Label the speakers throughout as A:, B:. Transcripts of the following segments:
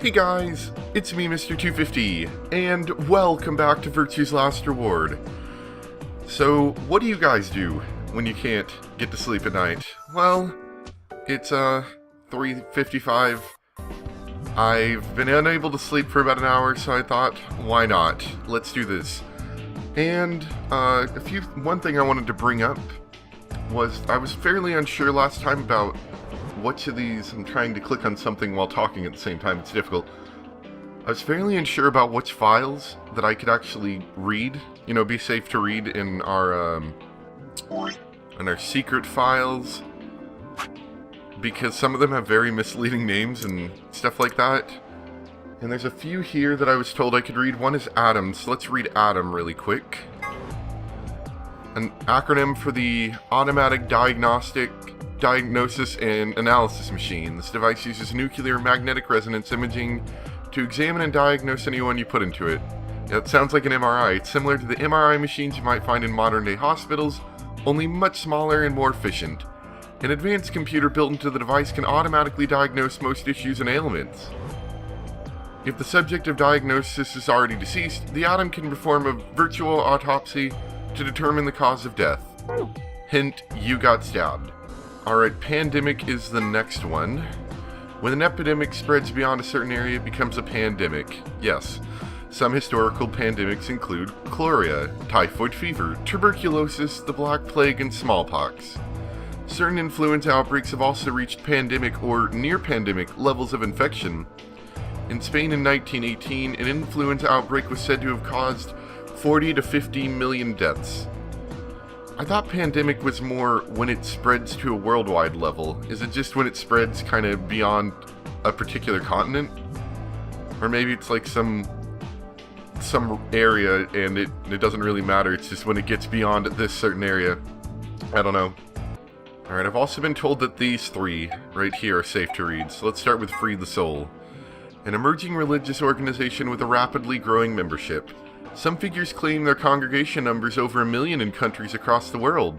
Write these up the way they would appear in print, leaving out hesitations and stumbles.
A: Hey guys, it's me, Mr. 250, and welcome back to Virtue's Last Reward. So, what do you guys do when you can't get to sleep at night? Well, it's 3:55. I've been unable to sleep for about an hour, so I thought, why not? Let's do this. And one thing I wanted to bring up was I was fairly unsure last time about which of these. I'm trying to click on something while talking at the same time. It's difficult. I was fairly unsure about which files that I could actually read. You know, be safe to read in our secret files, because some of them have very misleading names and stuff like that. And there's a few here that I was told I could read. One is Atom, so let's read Atom really quick. An acronym for the Automatic Diagnosis and Analysis Machine. This device uses nuclear magnetic resonance imaging to examine and diagnose anyone you put into it. Yeah, it sounds like an MRI. It's similar to the MRI machines you might find in modern-day hospitals, only much smaller and more efficient. An advanced computer built into the device can automatically diagnose most issues and ailments. If the subject of diagnosis is already deceased, the Atom can perform a virtual autopsy to determine the cause of death. Hint, you got stabbed. Alright, pandemic is the next one. When an epidemic spreads beyond a certain area, it becomes a pandemic. Yes, some historical pandemics include cholera, typhoid fever, tuberculosis, the Black Plague, and smallpox. Certain influenza outbreaks have also reached pandemic or near-pandemic levels of infection. In Spain in 1918, an influenza outbreak was said to have caused 40 to 50 million deaths. I thought pandemic was more when it spreads to a worldwide level. Is it just when it spreads kind of beyond a particular continent? Or maybe it's like some area and it doesn't really matter, it's just when it gets beyond this certain area. I don't know. Alright, I've also been told that these three right here are safe to read, so let's start with Free the Soul. An emerging religious organization with a rapidly growing membership. Some figures claim their congregation numbers over 1 million in countries across the world.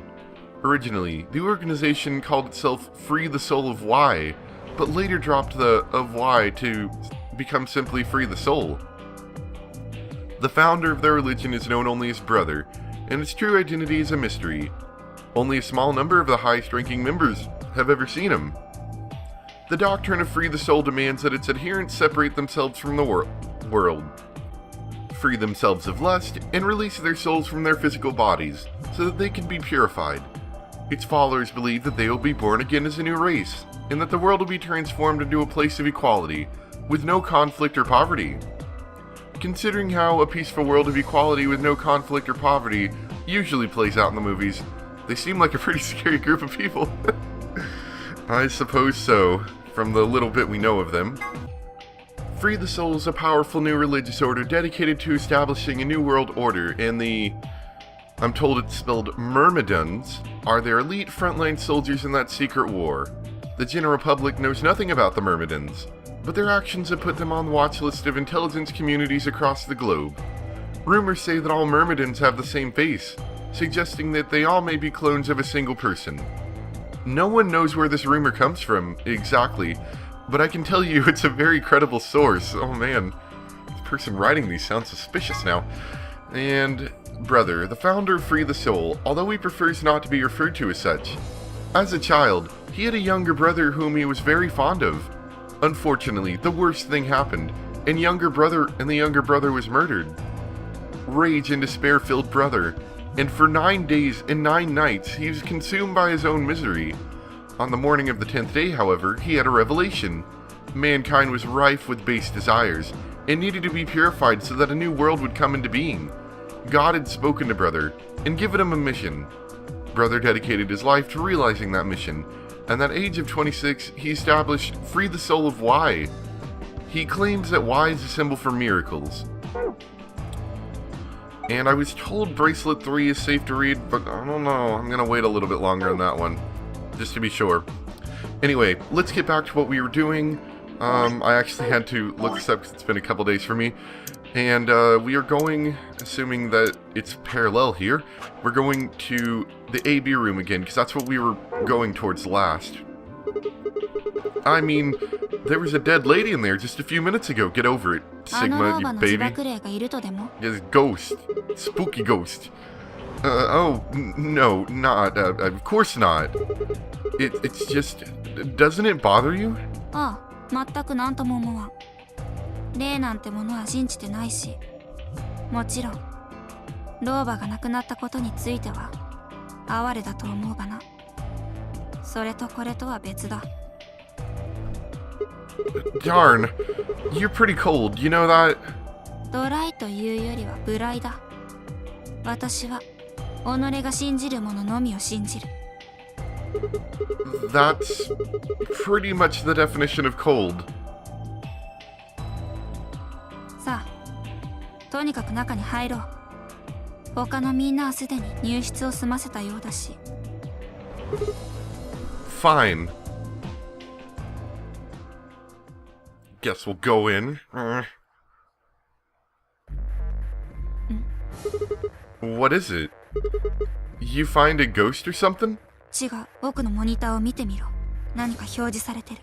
A: Originally, the organization called itself Free the Soul of Y, but later dropped the of Y to become simply Free the Soul. The founder of their religion is known only as Brother, and its true identity is a mystery. Only a small number of the highest-ranking members have ever seen him. The doctrine of Free the Soul demands that its adherents separate themselves from the world, free themselves of lust, and release their souls from their physical bodies, so that they can be purified. Its followers believe that they will be born again as a new race, and that the world will be transformed into a place of equality, with no conflict or poverty. Considering how a peaceful world of equality with no conflict or poverty usually plays out in the movies, they seem like a pretty scary group of people. I suppose so, from the little bit we know of them. Free the Soul is a powerful new religious order dedicated to establishing a new world order, and I'm told it's spelled myrmidons, are their elite frontline soldiers in that secret war. The general public knows nothing about the myrmidons, but their actions have put them on the watch list of intelligence communities across the globe. Rumors say that all myrmidons have the same face, suggesting that they all may be clones of a single person. No one knows where this rumor comes from exactly, but I can tell you it's a very credible source. Oh man, the person writing these sounds suspicious now. And Brother, the founder of Free the Soul, although he prefers not to be referred to as such. As a child, he had a younger brother whom he was very fond of. Unfortunately, the worst thing happened, and the younger brother was murdered. Rage and despair filled Brother, and for 9 days and 9 nights he was consumed by his own misery. On the morning of the 10th day, however, he had a revelation. Mankind was rife with base desires, and needed to be purified so that a new world would come into being. God had spoken to Brother, and given him a mission. Brother dedicated his life to realizing that mission, and at the age of 26, he established Free the Soul of Y. He claims that Y is a symbol for miracles. And I was told Bracelet 3 is safe to read, but I don't know, I'm gonna wait a little bit longer on that one, just to be sure. Anyway, let's get back to what we were doing. I actually had to look this up because it's been a couple days for me. And we are going, assuming that it's parallel here, we're going to the AB room again, because that's what we were going towards last. I mean, there was a dead lady in there just a few minutes ago. Get over it, Sigma, you baby. Yes, ghost. Spooky ghost. No, not. Of course not. It's just... Doesn't it bother you?
B: ああ、全くなんとも思わん。霊なんてものは信じてないし、もちろん老婆が亡くなったことについては哀れだと思うがな。それとこれとは別だ。
A: Darn, you're pretty cold, you know that?
B: ドライというよりは無頼だ。私は己が信じるもののみを信じる。
A: That's pretty much the definition of cold.
B: さあ、とにかく中に入ろう。他のみんなはすでに入室を済ませたようだし。
A: Fine. Guess we'll go in. What is it? You find a ghost or something?
B: 違う、奥のモニターを見てみろ。何か表示されてる。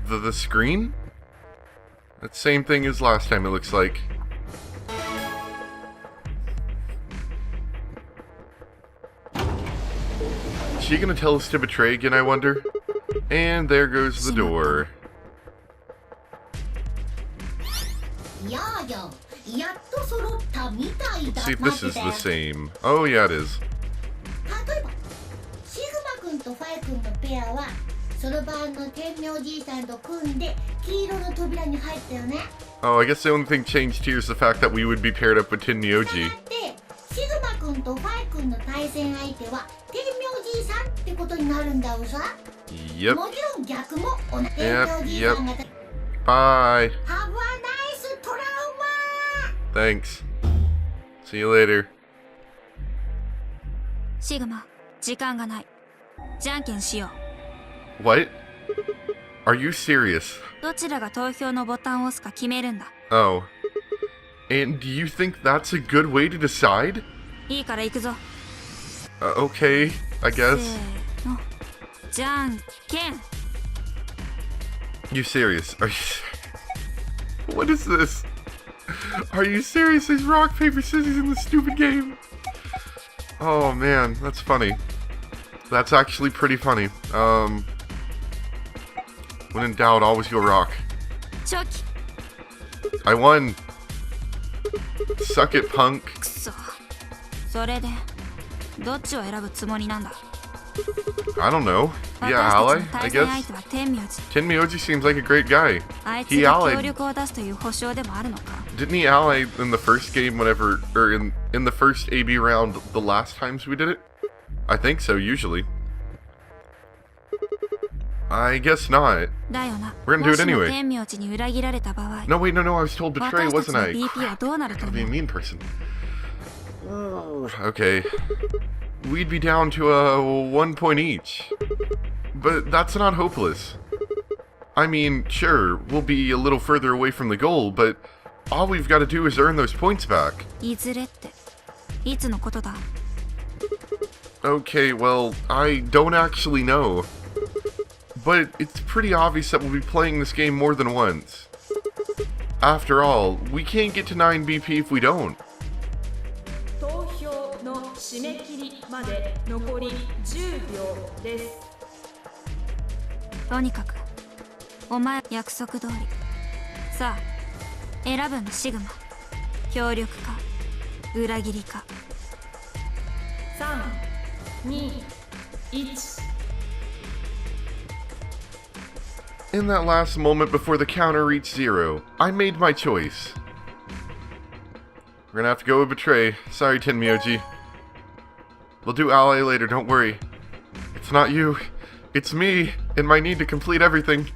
A: The screen? That same thing as last time, it looks like. Is she gonna tell us to betray again, I wonder? And there goes the door. Let's see if this is the same. Oh yeah, it is. Oh, I guess the only thing changed here is the fact that we would be paired up with Tenmyoji. Yep. Yep. Bye.
C: Have a nice trauma.
A: Thanks. See you later.
B: シグマ、時間がない。じゃんけんしよう。
A: What? Are you serious?
B: どちらが投票のボタンを押すか決めるんだ。
A: Oh. And do you think that's a good way to decide?
B: いいから行くぞ。
A: Okay, I guess.
B: せーの。じゃんけん。
A: You serious? Are you... What is this? Are you serious? There's rock, paper, scissors in this stupid game. Oh man, that's funny. That's actually pretty funny. When in doubt, always go rock.
B: チョキ。
A: I won. Suck it, punk.
B: くそ。それで、どっちを選ぶつもりなんだ。
A: I don't know. Yeah, ally, I guess. Tenmyoji seems like a great guy. He allied. Didn't he ally in the first game whenever, or in the first AB round the last times we did it? I think so, usually. I guess not. We're gonna do it anyway. No, wait, no, I was told betray, wasn't I? Gotta be a mean person. Okay. We'd be down to 1 point each. But that's not hopeless. I mean, sure, we'll be a little further away from the goal, but all we've got to do is earn those points back. Okay, well, I don't actually know. But it's pretty obvious that we'll be playing this game more than once. After all, we can't get to 9 BP if we don't.
D: 締め切りまで残り10秒です。
B: とにかくお前約束通り。さあ選ぶんだシグマ。協力か裏切りか。
D: 3、2、1。
A: In that last moment before the counter reached 0, I made my choice. We're gonna have to go with betray. Sorry, Tenmyoji. We'll do ally later, don't worry. It's not you, it's me, and my need to complete everything.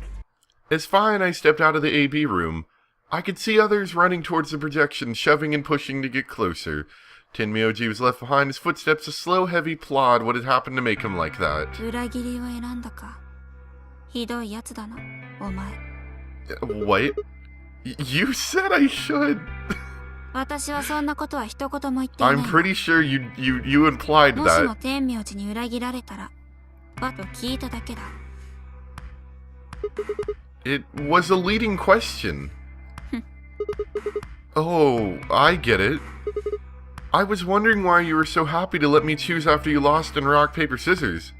A: As fine I stepped out of the AB room, I could see others running towards the projection, shoving and pushing to get closer. Tenmyoji was left behind, his footsteps a slow, heavy plod. What had happened to make him like that?
B: 裏切りを選んだか。ひどいやつだな、お前。
A: What? You said I should.
B: 私はそんなことは一言も言っていない。
A: I'm pretty sure you implied
B: もしも
A: that.
B: 天名字に裏切られたら、と聞いただけだ。
A: It was a leading question. Oh, I get it. I was wondering why you were so happy to let me choose after you lost in rock, paper, scissors.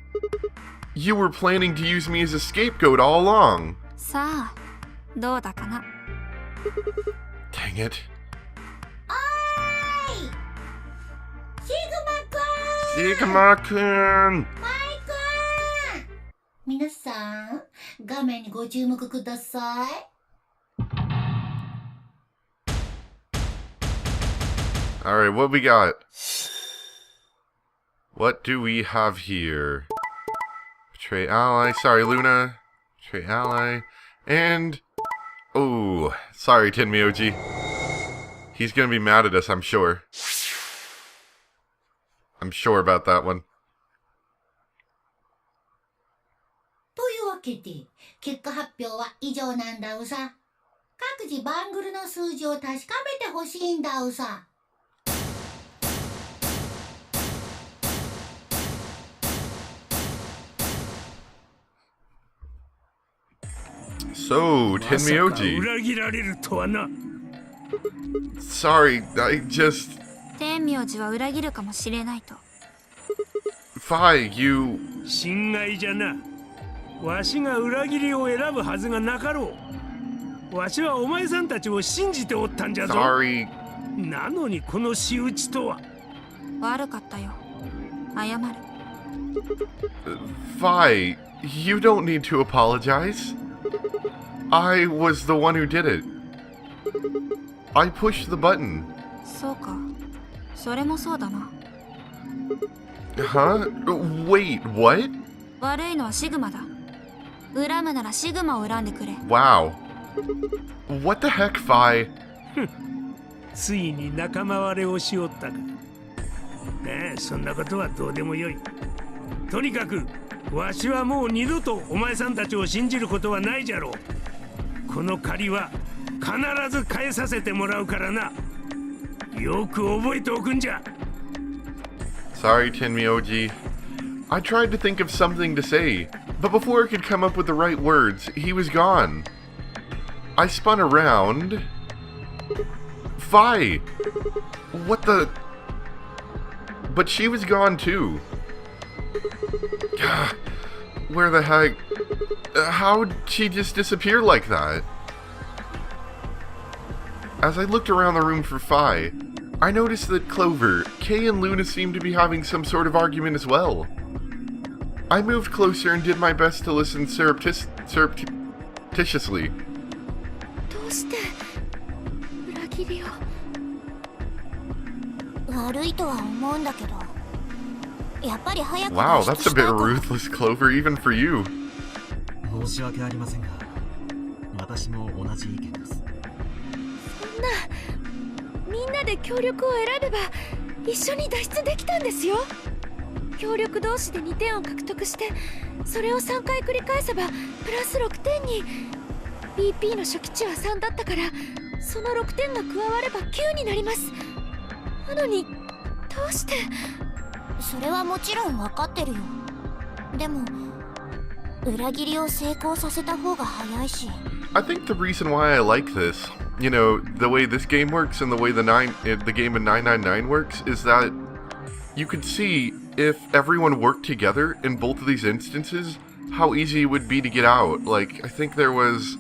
A: You were planning to use me as a scapegoat all along.
B: さあ、どうだかな。
A: Dang it.
C: おーいシグマくん
A: シグマくん。
C: マイくん皆さん、画面にご注目ください。
A: Alright, what we got? What do we have here? Betray ally. Sorry, Luna. Betray ally. And... Oh, sorry, Tenmyoji. He's gonna be mad at us, I'm sure. I'm sure about that one.
C: というわけで、結果発表は以上なんだうさ。各自バングルの数字を確かめてほしいんだうさ。
A: So, Tenmyoji. Sorry, I just...
B: 天明寺は裏切るかもしれないと。
A: Fi, you...
E: 心外じゃな。わしが裏切りを選ぶはずがなかろう。わしはお前さんたちを信じておったんじゃぞ。
A: Sorry.
E: なのにこの仕打ちとは。
B: 悪かったよ。謝る。
A: Fi, you don't need to apologize. I was the one who did it. I pushed the button.
B: そうか。それもそうだな。
A: Huh? Wait, what?
B: 悪いのはシグマだ。恨むならシグマを恨んでくれ。
A: Wow. What the heck, Fi?
E: ついに仲間割れをしおったか。ねえ、そんなことはどうでもよい。とにかく、わしはもう二度とお前さんたちを信じることはないじゃろう。この借りは必ず返させてもらうからな。よく覚えておくんじゃ。
A: Sorry, Tenmyoji. I tried to think of something to say, but before I could come up with the right words, he was gone. I spun around. Fi! What the... But she was gone too. Where the heck... How'd she just disappear like that? As I looked around the room for Fi, I noticed that Clover, Kay, and Luna seemed to be having some sort of argument as well. I moved closer and did my best to listen surreptitiously.
B: どうして裏切りを。
F: 悪いとは思うんだけど、やっぱり早く
A: Wow,
F: 脱
A: that's
F: 出
A: a
F: し
A: bit
F: たいと。
A: ruthless, Clover, even for you.
G: 申し訳ありませんが、私も同じ意見です。
H: そんな、みんなで協力を選べば一緒に脱出できたんですよ。協力同士で2点を獲得して、それを3回繰り返せばプラス6点に。 BP の初期値は3だったから、その6点が加われば9になります。なのにどうして。
F: それはもちろん分かってるよ。でも裏切りを成功させた方が早いし。
A: I think the reason why I like this, you know, the way this game works and the way the game in 999 works is that you could see if everyone worked together in both of these instances, how easy it would be to get out. Like, I think there was,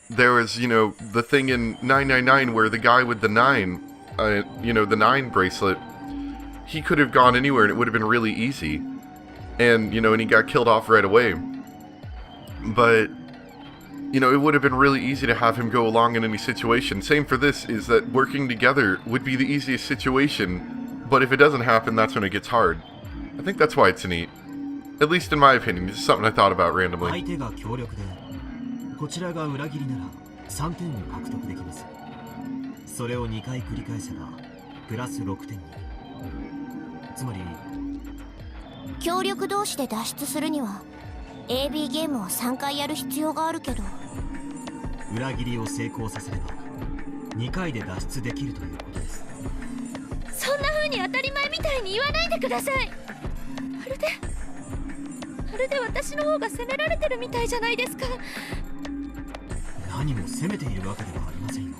A: you know, the thing in 999 where the guy with the 9, you know, the 9 bracelet, he could have gone anywhere and it would have been really easy. And, you know, and he got killed off right away. But, you know, it would have been really easy to have him go along in any situation. Same for this, is that working together would be the easiest situation, but if it doesn't happen, that's when it gets hard. I think that's why it's neat. At least in my opinion, this is something I thought about randomly.
G: 相手が強力で、こちらが裏切りなら3点を獲得できます。それを2回繰り返せばプラス6点に。つまり
F: 協力同士で脱出するには AB ゲームを3回やる必要があるけど、
G: 裏切りを成功させれば2回で脱出できるということです。
H: そんな風に当たり前みたいに言わないでください。まるで私の方が責められてるみたいじゃないですか。
G: 何も責めているわけではありませんよ。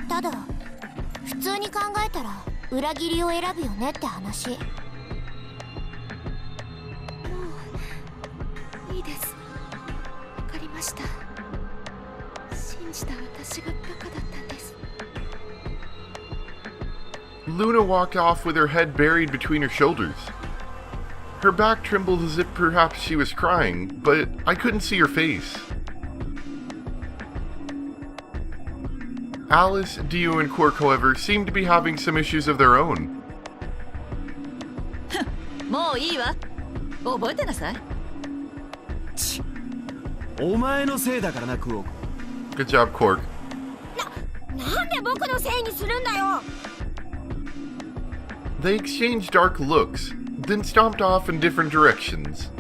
F: ただ普通に考えたら裏切りを選ぶよねって話。
H: もういいです。わかりました。信じた私がバカだったんです。
A: Luna walked off with her head buried between her shoulders. Her back trembled as if perhaps she was crying, but I couldn't see her face. Alice, Dio, and Quark, however, seemed to be having some issues of their own.
I: もういいわ。覚えてなさい。
G: お前のせいだからな、クオーク。
A: Good job, Quark.
F: なんで僕のせいにするんだよ。
A: They exchanged dark looks, then stomped off in different directions.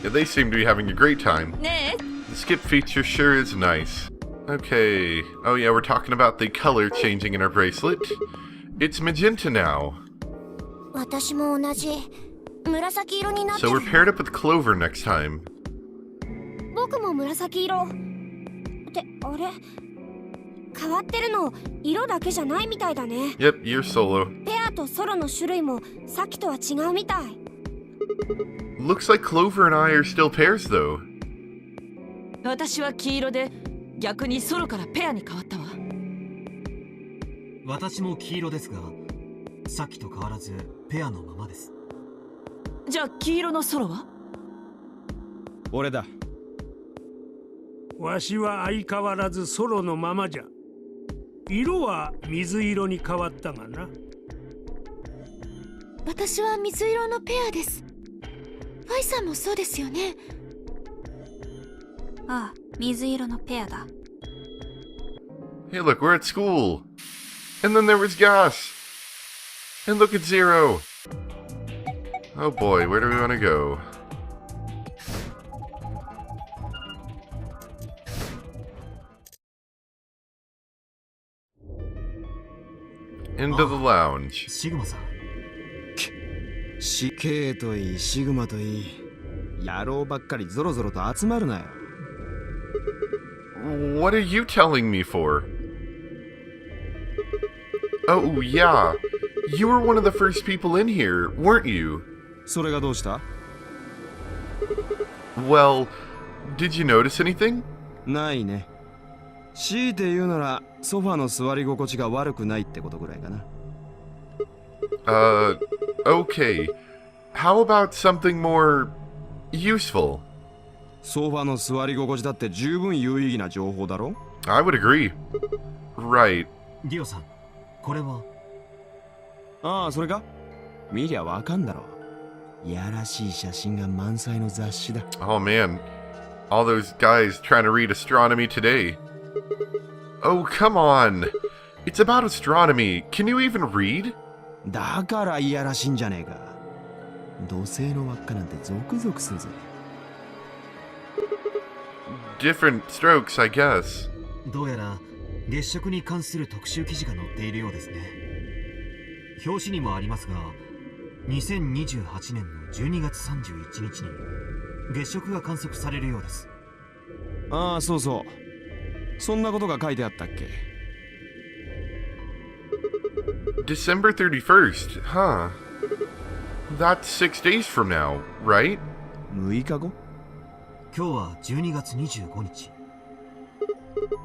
A: Yeah, they seem to be having a great time.
I: ね
A: The skip feature sure is nice. Okay. Oh yeah, we're talking about the color changing in our bracelet. It's magenta now.
F: 私も同じ紫色になって
A: So
F: る
A: we're paired up with Clover next time.
F: 僕も紫色ってあれ変わってるの色だけじゃないみたいだね。
A: Yep, you're solo.
F: ペアとソロの種類もさっきとは違うみたい。
A: Looks like Clover and I are still pairs though.
I: え。私は黄色で逆にソロからペアに変わったわ。
G: 私も黄色ですが、さっきと変わらずペアのままです。
I: じゃあ黄色のソロは？
J: 俺だ。
E: わしは相変わらずソロのままじゃ。色は水色に変わったがな。
H: 私は水色のペアです。ファイさんもそうですよね。
B: ああ、水色のペアだ。
A: Hey look, we're at school. And then there was Gas. And look at Zero. Oh boy, where do we want to go? Into the lounge.
G: シグマさん、
J: 死刑といいシグマといい野郎ばっかりゾロゾロと集まるなよ。
A: What are you telling me for? Oh, yeah. You were one of the first people in here, weren't you?
J: それがどうした？
A: Well, did you notice anything?
J: ないね。強いて言うならソファの座り心地が悪くないってことぐらいかな。
A: Okay. How about something more useful?
J: ソファの座り心地だって十分有意義な情報だろ？
A: I would agree. Right.
G: ディオさん、これは。
J: ああ、それか？見りゃわかんだろ。やらしい写真が満載の雑誌だ。
A: Oh man. All those guys trying to read astronomy today. Oh, come on. It's about astronomy. Can you even read?
J: だからいやらしいんじゃねえか。土星の輪っかなんてゾクゾクするぜ。
A: Different strokes, I guess.
G: どうやら月食に関する特集記事が載っているようですね。表紙にもありますが、2028年の12月31日に月食が観測されるようです。
J: ああ、そうそう。そんなことが書いてあったっけ？
A: December 31st, huh? That's 6 days from now, right?
J: 6日後？
G: 今日は12月25日。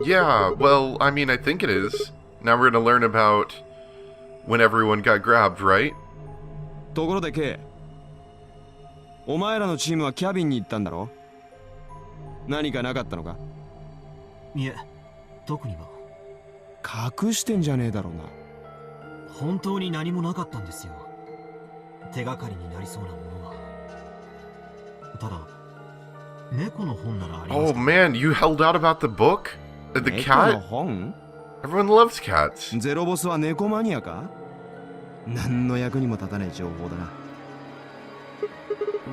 A: Yeah, well, I mean, I think it is. Now we're gonna learn about when everyone got grabbed, right?
J: ところで K、 お前らのチームはキャビンに行ったんだろ？何かなかったのか？
G: いえ、特には。
J: 隠してんじゃねえだろうな。
G: 本当に何もなかったんですよ。手がかりになりそうなものは。ただ、猫の本ならあります。
A: Oh man, you held out about the book? The
J: 猫の
A: cat?
J: 本？
A: Everyone loves cats.
J: ゼロボスは猫マニアか？何の役にも立たない情報だな。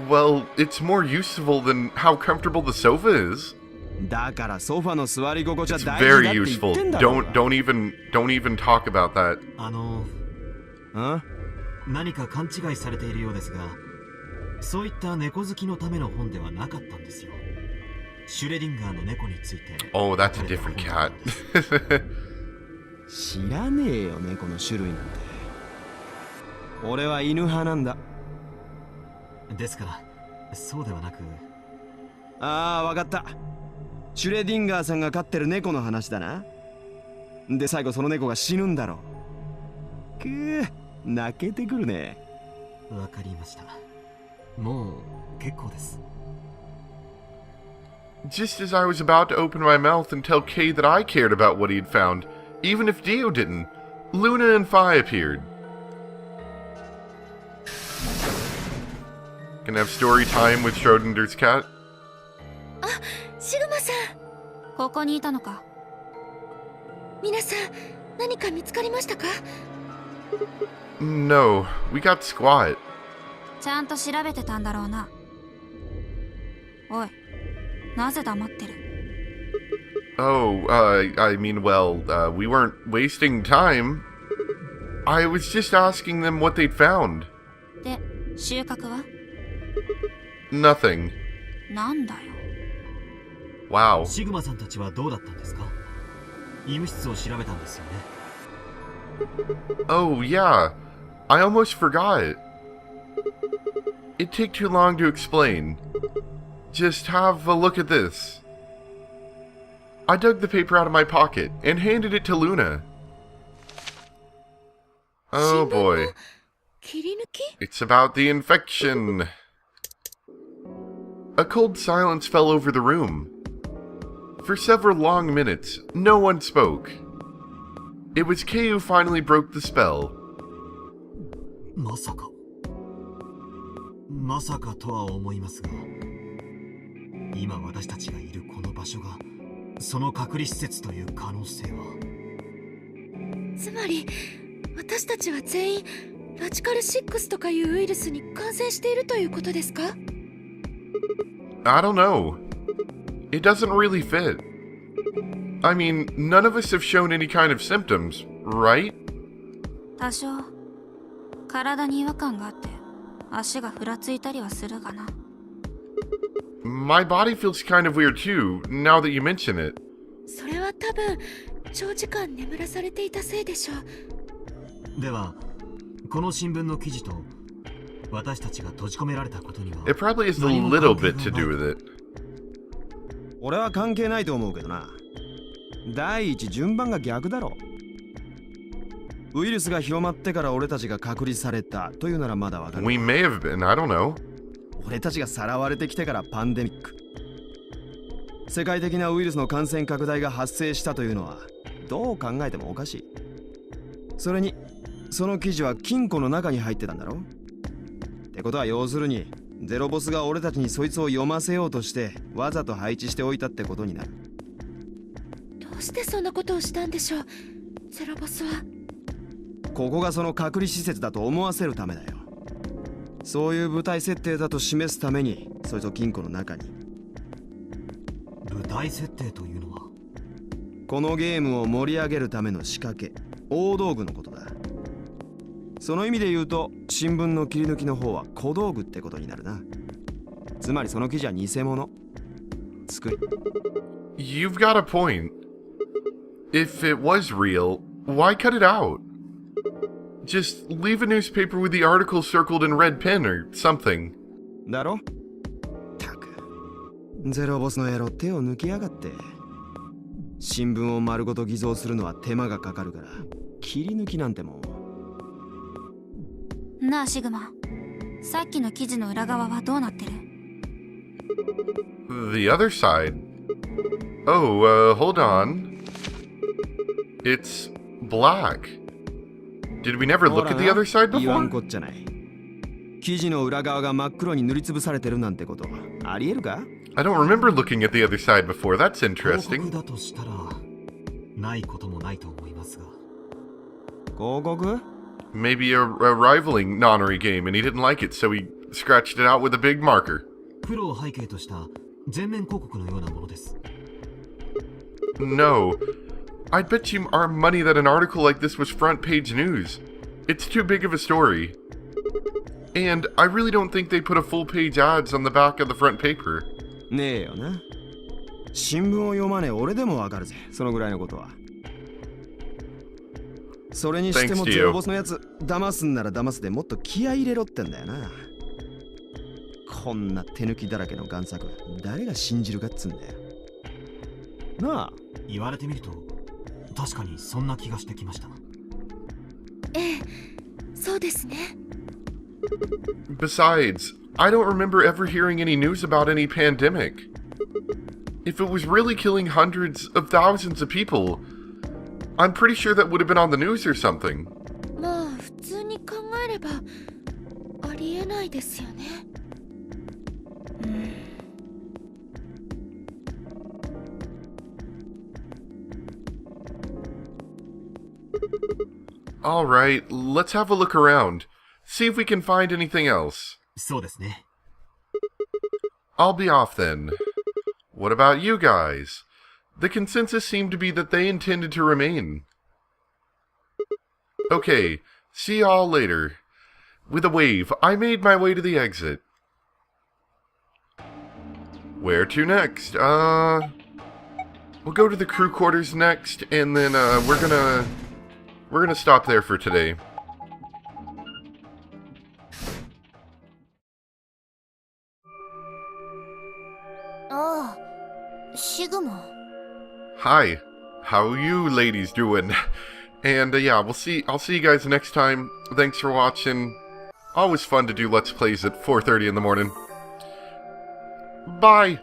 A: Well, it's more useful than how comfortable the sofa is.
J: だからソファの座り心地は
A: It's
J: 大事だ
A: very
J: って言
A: useful.
J: ってんだろうが。
A: Don't even talk about that.
J: ん？
G: 何か勘違いされているようですが、そういった猫好きのための本ではなかったんですよ。シュレディンガーの猫について。
A: Oh, that's a different cat.
J: 知らねえよ、猫の種類なんて。俺は犬派なんだ。
G: ですから、そうではなく。
J: ああ、わかった。シュレディンガーさんが飼ってる猫の話だな。で、最後その猫が死ぬんだろう。泣けてくるね。
G: わかりました。もう結構です。
A: Just as I was about to open my mouth and tell Kay that I cared about what he had found, even if Dio didn't, Luna and Phi appeared. Can I have story time with Schrodinger's cat?
H: あ、シグマさん。
B: ここにいたのか。
H: 皆さん、何か見つかりましたか？
A: No, we got squat.
B: ちゃんと調べてたんだろうな。おい、なぜ黙ってる？
A: Oh, I mean, well, we weren't wasting time. I was just asking them what they'd found.
B: で、収穫は？
A: Nothing.
B: なんだよ。
A: Wow.
G: シグマさんたちはどうだったんですか？医務室を調べたんですよね。
A: Oh, yeah. I almost forgot. It'd take too long to explain. Just have a look at this. I dug the paper out of my pocket and handed it to Luna. Oh boy.
H: 切り抜き？
A: It's about the infection. A cold silence fell over the room. For several long minutes, no one spoke. It was Kay who finally broke the spell.
G: まさかとは思いますが、今私たちがいるこの場所がその隔離施設という可能性は。
H: つまり私たちは全員ラチカル6とかいうウイルスに感染しているということですか？
A: I don't know. It doesn't really fit. I mean, none of us have shown any kind of symptoms, right?
B: 多少体に違和感があって足がふらついたりはするがな。
A: My body feels kind of weird too, now that you mention it.
H: それは多分長時間眠らされていたせいでしょう。
G: ではこの新聞の記事と私たちが閉じ込められたことには。
A: It probably has a little bit to do with it.
J: 俺は関係ないと思うけどな。第一、順番が逆だろ。ウイルスが広まってから俺たちが隔離されたというならまだわかる。
A: We may have been, I don't know.
J: 俺たちがさらわれてきてからパンデミック。世界的なウイルスの感染拡大が発生したというのはどう考えてもおかしい。それにその記事は金庫の中に入ってたんだろ。ってことは要するにゼロボスが俺たちにそいつを読ませようとしてわざと配置しておいたってことになる。
H: どうしてそんなことをしたんでしょう、ゼロボスは。
J: ここがその隔離施設だと思わせるためだよ。そういう舞台設定だと示すためにそいつを金庫の中に。
G: 舞台設定というのは
J: このゲームを盛り上げるための仕掛け、大道具のことだ。その意味で言うと新聞の切り抜きの方は小道具ってことになるな。つまりその記事は偽物作り。
A: You've got a point. If it was real, why cut it out? Just leave a newspaper with the article circled in red pen or something.
J: だろ。たくゼロボスの野郎手を抜きやがって。新聞を丸ごと偽造するのは手間がかかるから切り抜きなんても
B: ん。なあシグマ、さっきの記事の裏側はどうなってる？
A: The other side? Oh, hold on. It's black. Did we never look at the other side
J: 言わん
A: before?
J: こっちゃない。記事の裏側が真っ黒に塗りつぶされてるなんてことありえるか？
A: I don't remember looking at the other side before. That's
G: 広
A: interesting.
G: 告だとしたらないこともないと思いますが。
J: 広告？
A: Maybe a rivaling nonary game and he didn't like it, so he scratched it out with a big marker.
G: 黒を背景とした全面広告のようなものです。
A: No. I'd bet you our money that an article like this was front page news. It's too big of a story. And I really don't think they put a full-page ads on the back of the front paper.
J: ねえよな。新聞を読まねえ俺でもわかるぜ、そのぐらいのことは。それにしても
A: Thanks to
J: ゼ
A: you.
J: ロボスのやつ、騙すんなら騙すでもっと気合い入れろってんだよな。こんな手抜きだらけの贋作、誰が信じるかっつんだよ。なあ。
G: 言われてみると、確かにそんな気がしてきました。
H: ええ、そうですね。
A: Besides, I don't remember ever hearing any news about any pandemic. If it was really killing hundreds of thousands of people, I'm pretty sure that would have been on the news or something.
H: まあ普通に考えればありえないですよね。
A: Alright, let's have a look around. See if we can find anything else.
G: そうですね。
A: I'll be off then. What about you guys? The consensus seemed to be that they intended to remain. Okay, see y'all later. With a wave, I made my way to the exit. Where to next? We'll go to the crew quarters next, and then we're gonna stop there for today.
F: Ah, Shiguma.
A: Hi, how are you ladies doing? And yeah, I'll see you guys next time. Thanks for watching. Always fun to do Let's Plays at 4:30 in the morning. Bye!